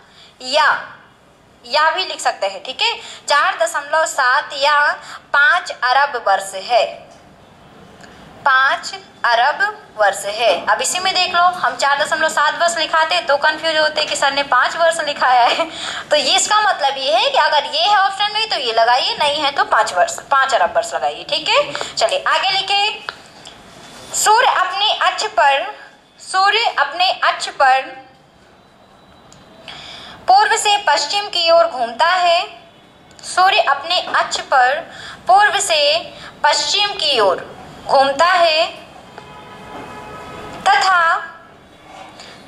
या भी लिख सकते हैं, ठीक है। 4.7 या 5 अरब वर्ष है, 5 अरब वर्ष है। अब इसी में देख लो, हम 4.7 वर्ष लिखाते तो कंफ्यूज होते कि सर ने 5 वर्ष लिखाया है, तो ये इसका मतलब ये है कि अगर ये है ऑप्शन में तो ये लगाइए, नहीं है तो 5 वर्ष, 5 अरब वर्ष लगाइए, ठीक है। चलिए आगे लिखे। सूर्य अपने अक्ष पर, सूर्य अपने अक्ष पर पूर्व से पश्चिम की ओर घूमता है। सूर्य अपने अक्ष पर पूर्व से पश्चिम की ओर घूमता है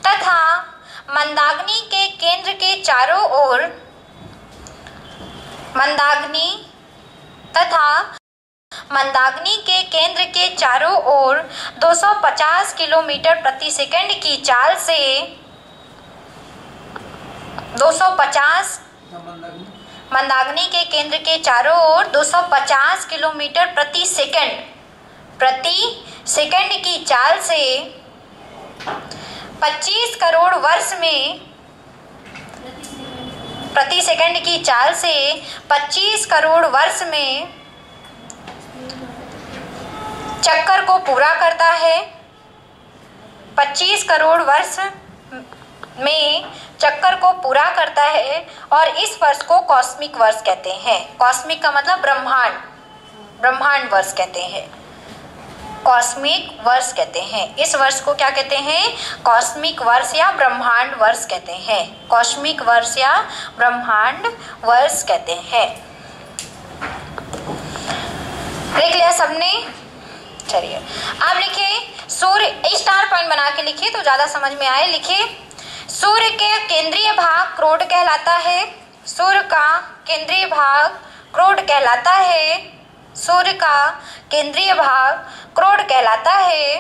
तथा मंदाग्नि के केंद्र के चारों ओर मंदाग्नि के केंद्र के चारों ओर 250 किलोमीटर प्रति सेकंड की चाल से 250 मंदाग्नि के केंद्र के चारों ओर 250 किलोमीटर प्रति सेकंड की चाल से 25 करोड़ वर्ष में प्रति सेकंड की चाल से 25 करोड़ वर्ष में चक्कर को पूरा करता है। 25 करोड़ वर्ष में चक्कर को पूरा करता है और इस वर्ष को कॉस्मिक वर्ष कहते हैं। कॉस्मिक का मतलब ब्रह्मांड वर्ष कहते हैं, कॉस्मिक वर्ष कहते हैं। इस वर्ष को क्या कहते हैं? कॉस्मिक वर्ष या ब्रह्मांड वर्ष कहते हैं। कॉस्मिक वर्ष या ब्रह्मांड वर्ष कहते हैं। लिख लिया सबने? चलिए अब लिखिए सूर्य, स्टार पॉइंट बना के लिखिए तो ज्यादा समझ में आए। लिखिए सूर्य के केंद्रीय भाग क्रोड कहलाता है। सूर्य का केंद्रीय भाग क्रोड कहलाता है। सूर्य का केंद्रीय भाग क्रोड कहलाता है।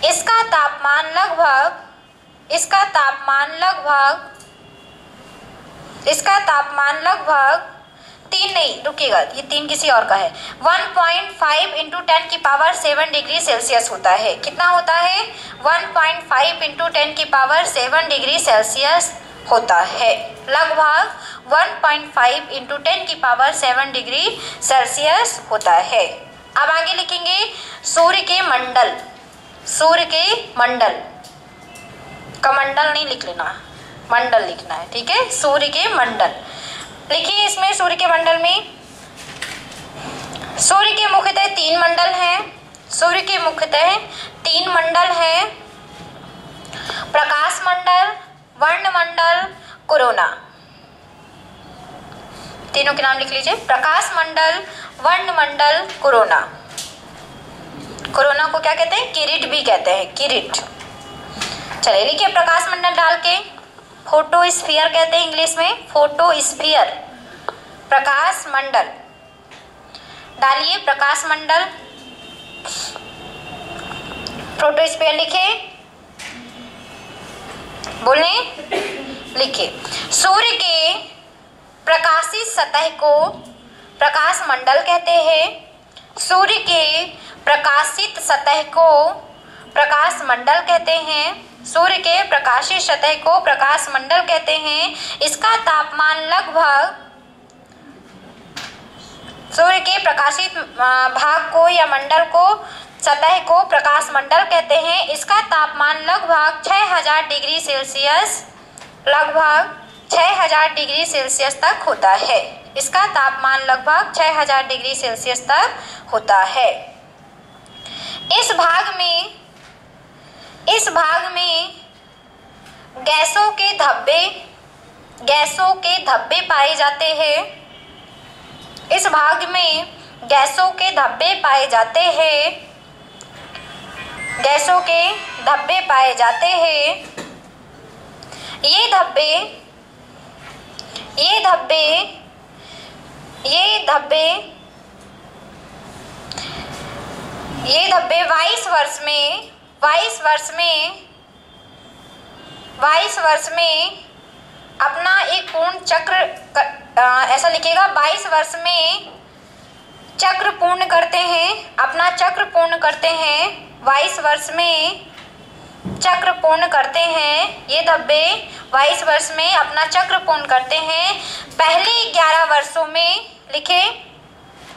इसका तापमान लगभग 3 नहीं, रुकिएगा, ये 3 किसी और का है। 1.5 इंटू 10 की पावर 7 डिग्री सेल्सियस होता है। कितना होता है? 1.5 इंटू 10 की पावर 7 डिग्री सेल्सियस होता है। लगभग 1.5 इंटू 10 की पावर 7 डिग्री सेल्सियस होता है। अब आगे लिखेंगे सूर्य के मंडल। सूर्य के मंडल, कमंडल नहीं लिख लेना, मंडल लिखना है, ठीक है? सूर्य के मंडल लिखिए। इसमें सूर्य के मंडल में सूर्य के मुख्यतः 3 मंडल हैं। सूर्य के मुख्यतः 3 मंडल हैं: प्रकाश मंडल, वर्णमंडल, कोरोना। तीनों के नाम लिख लीजिए। प्रकाश मंडल, वर्णमंडल, कोरोना। कोरोना को क्या कहते हैं? किरीट भी कहते हैं, किरीट। चलिए लिखिए प्रकाश मंडल डाल के, फोटोस्फीयर कहते हैं इंग्लिश में, फोटोस्फीयर। प्रकाश मंडल डालिए, प्रकाश मंडल, फोटोस्फीयर लिखे, बोले, लिखिए। सूर्य के प्रकाशित सतह को प्रकाश मंडल कहते हैं। सूर्य के प्रकाशित सतह को प्रकाश मंडल कहते हैं। सूर्य के प्रकाशित सतह को प्रकाश मंडल कहते हैं। इसका तापमान लगभग, सूर्य के प्रकाशित भाग को या मंडल को, सतह को प्रकाश मंडल कहते हैं। इसका तापमान लगभग 6000 डिग्री सेल्सियस, लगभग 6000 डिग्री सेल्सियस तक होता है। इसका तापमान लगभग 6000 डिग्री सेल्सियस तक होता है। इस भाग में गैसों के धब्बे पाए जाते हैं। इस भाग में गैसों के धब्बे पाए जाते हैं। गैसों के धब्बे पाए जाते हैं। ये धब्बे 22 वर्ष में अपना एक पूर्ण चक्र, ऐसा लिखिएगा, 22 वर्ष में चक्र पूर्ण करते हैं, अपना चक्र पूर्ण करते हैं। 22 वर्ष में चक्र पूर्ण करते हैं। ये धब्बे 22 वर्ष में अपना चक्र पूर्ण करते हैं। पहले 11 वर्षों में, लिखे,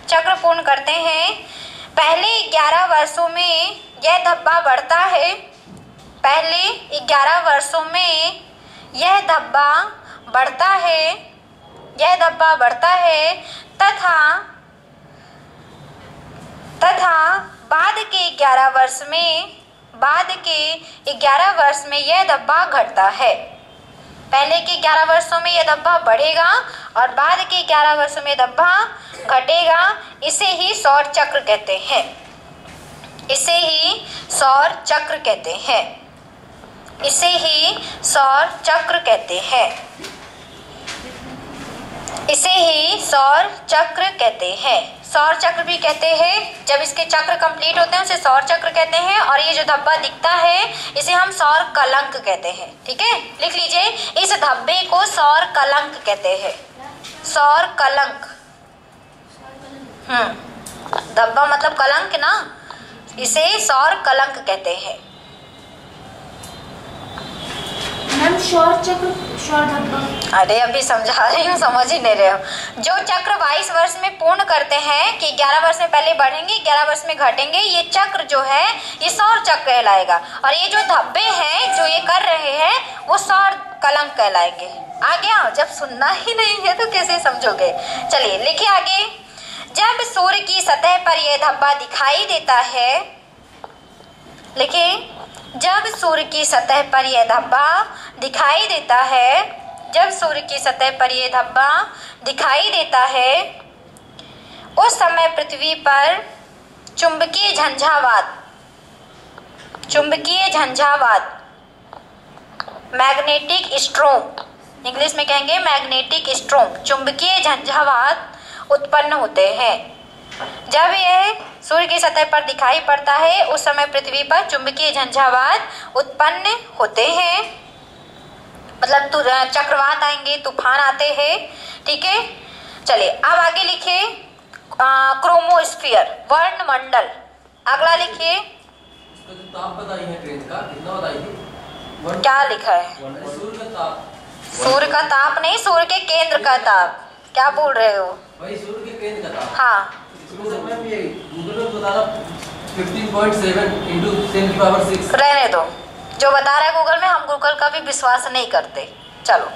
चक्र पूर्ण करते हैं। पहले 11 वर्षों में यह धब्बा बढ़ता है। पहले 11 वर्षों में यह धब्बा बढ़ता है, यह धब्बा बढ़ता है तथा बाद के 11 वर्ष में यह धब्बा घटता है। पहले के 11 वर्षों में यह धब्बा बढ़ेगा और बाद के 11 वर्षों में धब्बा घटेगा। इसे ही सौर चक्र कहते हैं। इसे ही सौर चक्र कहते हैं। इसे ही सौर चक्र कहते हैं। इसे ही सौर चक्र कहते हैं। सौर चक्र भी कहते हैं। जब इसके चक्र कंप्लीट होते हैं उसे सौर चक्र कहते हैं। और ये जो धब्बा दिखता है इसे हम सौर कलंक कहते हैं। ठीक है, लिख लीजिए, इस धब्बे को सौर कलंक कहते हैं। सौर कलंक। धब्बा मतलब कलंक ना, इसे सौर कलंक कहते हैं। मैम सौर चक्र, सौर धब्बा। अरे अभी समझा रही हूँ, समझ ही नहीं रहे हो। जो चक्र 22 वर्ष में पूर्ण करते हैं कि 11 वर्ष में पहले बढ़ेंगे, 11 वर्ष में घटेंगे, ये चक्र जो है ये सौर चक्र कहलाएगा। और ये जो धब्बे हैं जो ये कर रहे हैं वो सौर कलंक कहलाएंगे। आ गया? जब सुनना ही नहीं है तो कैसे समझोगे। चलिए लिखिए आगे। जब सूर्य की सतह पर यह धब्बा दिखाई देता है, लिखिए, जब सूर्य की सतह पर यह धब्बा दिखाई देता है, जब सूर्य की सतह पर यह धब्बा दिखाई देता है, उस समय पृथ्वी पर चुंबकीय झंझावात, चुंबकीय झंझावात, मैग्नेटिक स्ट्रोम, इंग्लिश में कहेंगे मैग्नेटिक स्ट्रोम, चुंबकीय झंझावात उत्पन्न होते हैं। जब यह सूर्य की सतह पर दिखाई पड़ता है उस समय पृथ्वी पर चुंबकीय झंझावात उत्पन्न होते हैं। मतलब चक्रवात आएंगे, तूफान आते हैं। ठीक है, चलिए अब आगे लिखिए क्रोमोस्फीयर, वर्णमंडल। अगला लिखिए, ताप बताई है ट्रेन का, कितना बताई थी? क्या लिखा है? सूर्य का ताप। सूर्य का ताप नहीं, सूर्य के केंद्र का ताप। क्या बोल रहे हो? भाई सूर्य के केंद्र का ताप। हाँ, गूगल में बताना 15.7 into 10⁶। रहने दो, जो बता रहा है गूगल में, हम गूगल का भी विश्वास नहीं करते। चलो,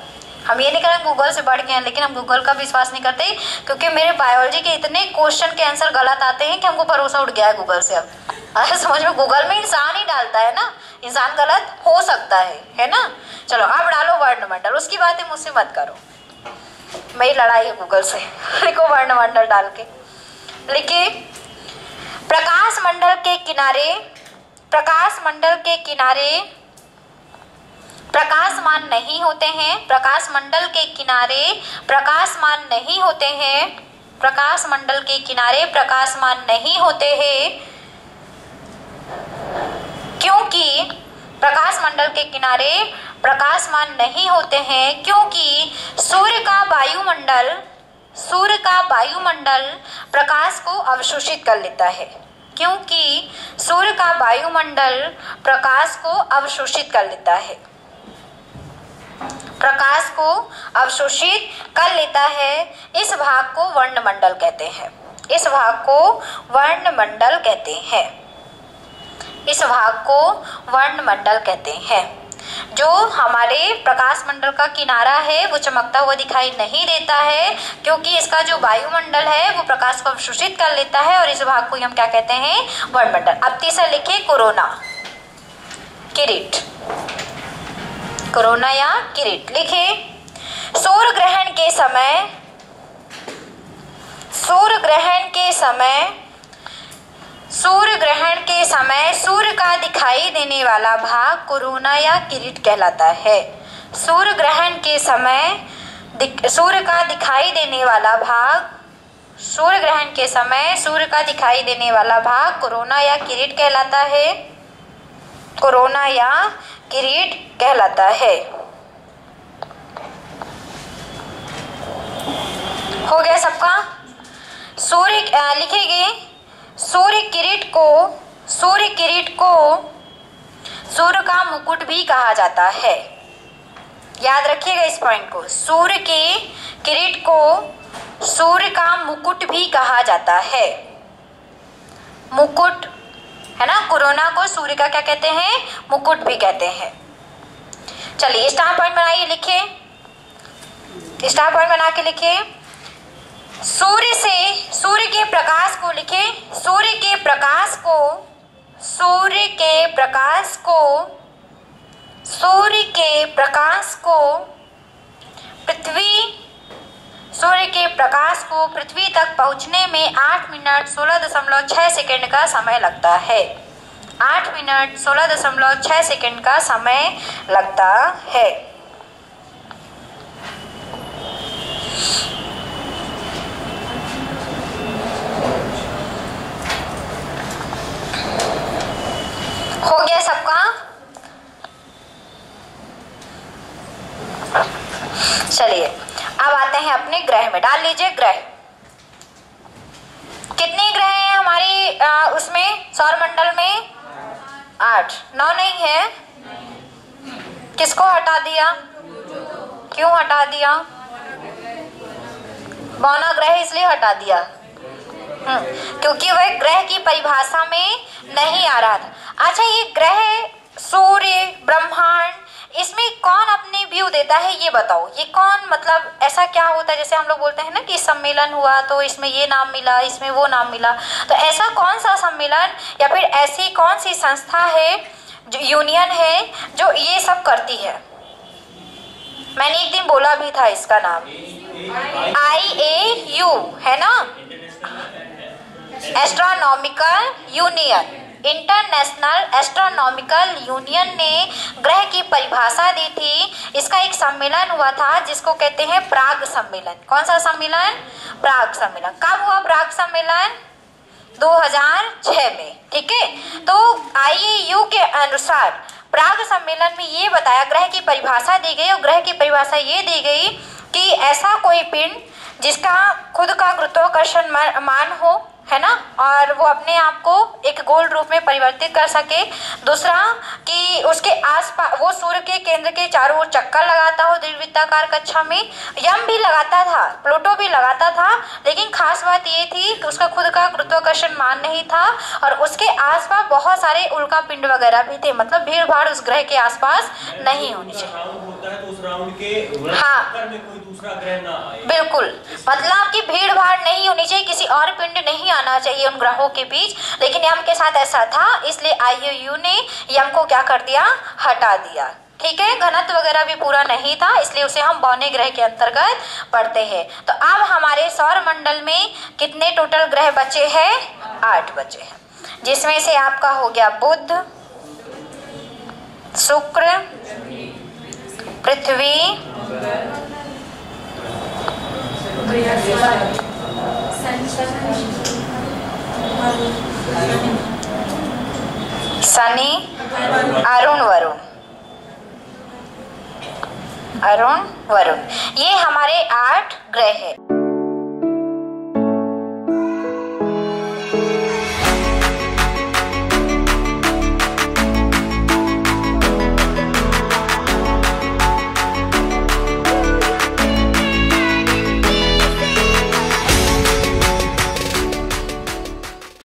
हम ये नहीं करें गूगल से बढ़ के हैं, लेकिन हम गूगल का विश्वास नहीं करते क्योंकि मेरे बायोलॉजी के इतने क्वेश्चन के आंसर गलत आते हैं कि हमको भरोसा उठ गया है गूगल से। अब समझ में, गूगल में इंसान ही डालता है ना, इंसान गलत हो सकता है ना। चलो अब डालो वर्णमंडल, उसकी बातें मुझसे मत करो, मेरी लड़ाई है गूगल से। लिखो वर्णमंडल डाल के। लिखिए, प्रकाश मंडल के किनारे, प्रकाश मंडल के किनारे प्रकाशमान नहीं होते हैं। प्रकाश मंडल के किनारे प्रकाशमान नहीं होते हैं। प्रकाश मंडल के किनारे प्रकाशमान नहीं होते हैं क्योंकि प्रकाश मंडल के किनारे प्रकाशमान नहीं होते हैं क्योंकि सूर्य का वायुमंडल, सूर्य का वायुमंडल प्रकाश को अवशोषित कर लेता है। क्योंकि सूर्य का वायुमंडल प्रकाश को अवशोषित कर लेता है, प्रकाश को अवशोषित कर लेता है। इस भाग को वर्णमंडल कहते हैं। इस भाग को वर्णमंडल कहते हैं। इस भाग को वर्णमंडल कहते हैं। जो हमारे प्रकाश मंडल का किनारा है वो चमकता हुआ दिखाई नहीं देता है क्योंकि इसका जो वायुमंडल है वो प्रकाश को अवशोषित कर लेता है और इस भाग को हम क्या कहते हैं? वर्णमंडल। अब तीसरा लिखिए कोरोना, किरीट, कोरोना या किरीट। लिखिए, सूर्य ग्रहण के समय, सूर्य ग्रहण के समय, सूर्य ग्रहण के समय सूर्य का दिखाई देने वाला भाग कोरोना या किरीट कहलाता है। सूर्य ग्रहण के समय सूर्य का दिखाई देने वाला भाग, सूर्य ग्रहण के समय सूर्य का दिखाई देने वाला भाग कोरोना या किरीट कहलाता है। कोरोना या किरीट कहलाता है। हो गया सबका? सूर्य लिखेंगे, सूर्य किरीट को, सूर्य किरीट को सूर्य का मुकुट भी कहा जाता है। याद रखिएगा इस पॉइंट को। सूर्य के किरीट को सूर्य का मुकुट भी कहा जाता है। मुकुट है ना, कोरोना को सूर्य का क्या कहते हैं? मुकुट भी कहते हैं। चलिए स्टार पॉइंट बनाइए, लिखिए, स्टार पॉइंट बना के लिखिए। सूर्य से, सूर्य के प्रकाश को लिखे, सूर्य के प्रकाश को, सूर्य के प्रकाश को, सूर्य के प्रकाश को पृथ्वी सूर्य के प्रकाश को पृथ्वी तक पहुंचने में 8 मिनट 16.6 सेकंड का समय लगता है। 8 मिनट 16.6 सेकंड का समय लगता है। हो गया सबका? चलिए अब आते हैं अपने ग्रह में। डाल लीजिए ग्रह। कितने ग्रह हैं हमारे उसमें सौरमंडल में? 8। 9 नहीं है? किसको हटा दिया? क्यों हटा दिया? बौना ग्रह इसलिए हटा दिया क्योंकि वह ग्रह की परिभाषा में नहीं आ रहा था। अच्छा, ये ग्रह, सूर्य, ब्रह्मांड, इसमें कौन अपने व्यू देता है ये बताओ। ये कौन, मतलब ऐसा क्या होता है, जैसे हम लोग बोलते हैं ना कि सम्मेलन हुआ तो इसमें ये नाम मिला, इसमें वो नाम मिला, तो ऐसा कौन सा सम्मेलन या फिर ऐसी कौन सी संस्था है, जो यूनियन है, जो ये सब करती है? मैंने एक दिन बोला भी था इसका नाम, IAU है ना, astronomical union. International astronomical union ने ग्रह की परिभाषा दी थी। इसका एक सम्मेलन हुआ था जिसको कहते हैं प्राग सम्मेलन। कौन सा सम्मेलन? प्राग सम्मेलन। कब हुआ प्राग सम्मेलन? 2006 में। ठीक है, तो IAU के अनुसार प्राग सम्मेलन में ये बताया, ग्रह की परिभाषा दी गई और ग्रह की परिभाषा ये दी गई कि ऐसा कोई पिंड जिसका खुद का गुरुत्वाकर्षण मान हो, है ना, और वो अपने आप को एक गोल रूप में परिवर्तित कर सके। दूसरा कि उसके आसपास वो सूर्य के केंद्र के चारों ओर चक्कर लगाता हो दीर्घवृत्ताकार कक्षा में। यम भी लगाता था, प्लूटो भी लगाता था, लेकिन खास बात ये थी कि उसका खुद का गुरुत्वाकर्षण मान नहीं था और उसके आसपास बहुत सारे उल्का पिंड वगैरह भी थे। मतलब भीड़ भाड़ उस ग्रह के आसपास नहीं होनी चाहिए। हाँ बिल्कुल, मतलब कि भीड़ भाड़ नहीं होनी चाहिए, किसी और पिंड नहीं आना चाहिए उन ग्रहों के बीच। लेकिन यम के साथ ऐसा था, इसलिए IAU ने यम को क्या कर दिया? हटा दिया। ठीक है, घनत्व वगैरह भी पूरा नहीं था, इसलिए उसे हम बौने ग्रह के अंतर्गत पढ़ते हैं। तो अब हमारे सौर मंडल में कितने टोटल ग्रह बचे हैं? 8 बचे हैं, जिसमें से आपका हो गया बुध, शुक्र, पृथ्वी, शनि, अरुण, वरुण, ये हमारे 8 ग्रह हैं।